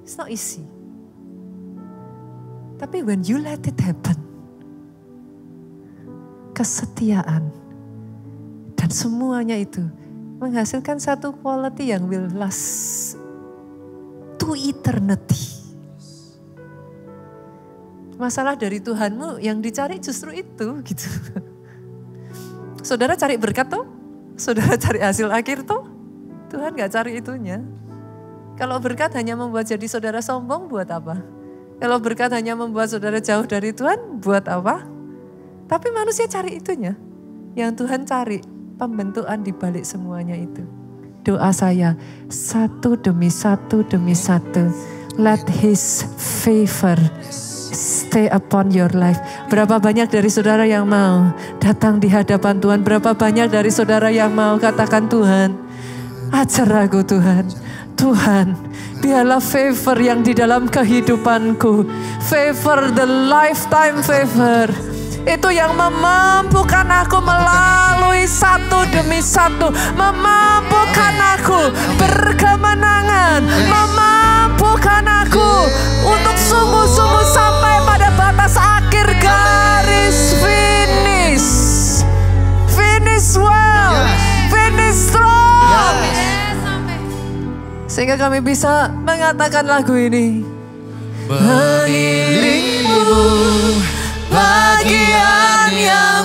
It's not easy. Tapi when you let it happen, kesetiaan dan semuanya itu menghasilkan satu quality yang will last to eternity. Masalah dari Tuhanmu yang dicari justru itu gitu. Saudara cari berkat tuh, saudara cari hasil akhir tuh, Tuhan gak cari itunya. Kalau berkat hanya membuat jadi saudara sombong, buat apa? Kalau berkat hanya membuat saudara jauh dari Tuhan, buat apa? Tapi manusia cari itunya. Yang Tuhan cari, pembentukan di balik semuanya itu. Doa saya, satu demi satu demi satu. Let His favor stay upon your life. Berapa banyak dari saudara yang mau datang di hadapan Tuhan? Berapa banyak dari saudara yang mau katakan, Tuhan, ajar aku Tuhan. Tuhan, biarlah favor yang di dalam kehidupanku. Favor, the lifetime favor. Itu yang memampukan aku melalui satu demi satu. Memampukan aku berkemenangan. Memampukan aku untuk sungguh-sungguh sampai pada batas akhir garis finish. Finish well. Finish strong. Sehingga kami bisa mengatakan lagu ini. Mengiringmu bagian yang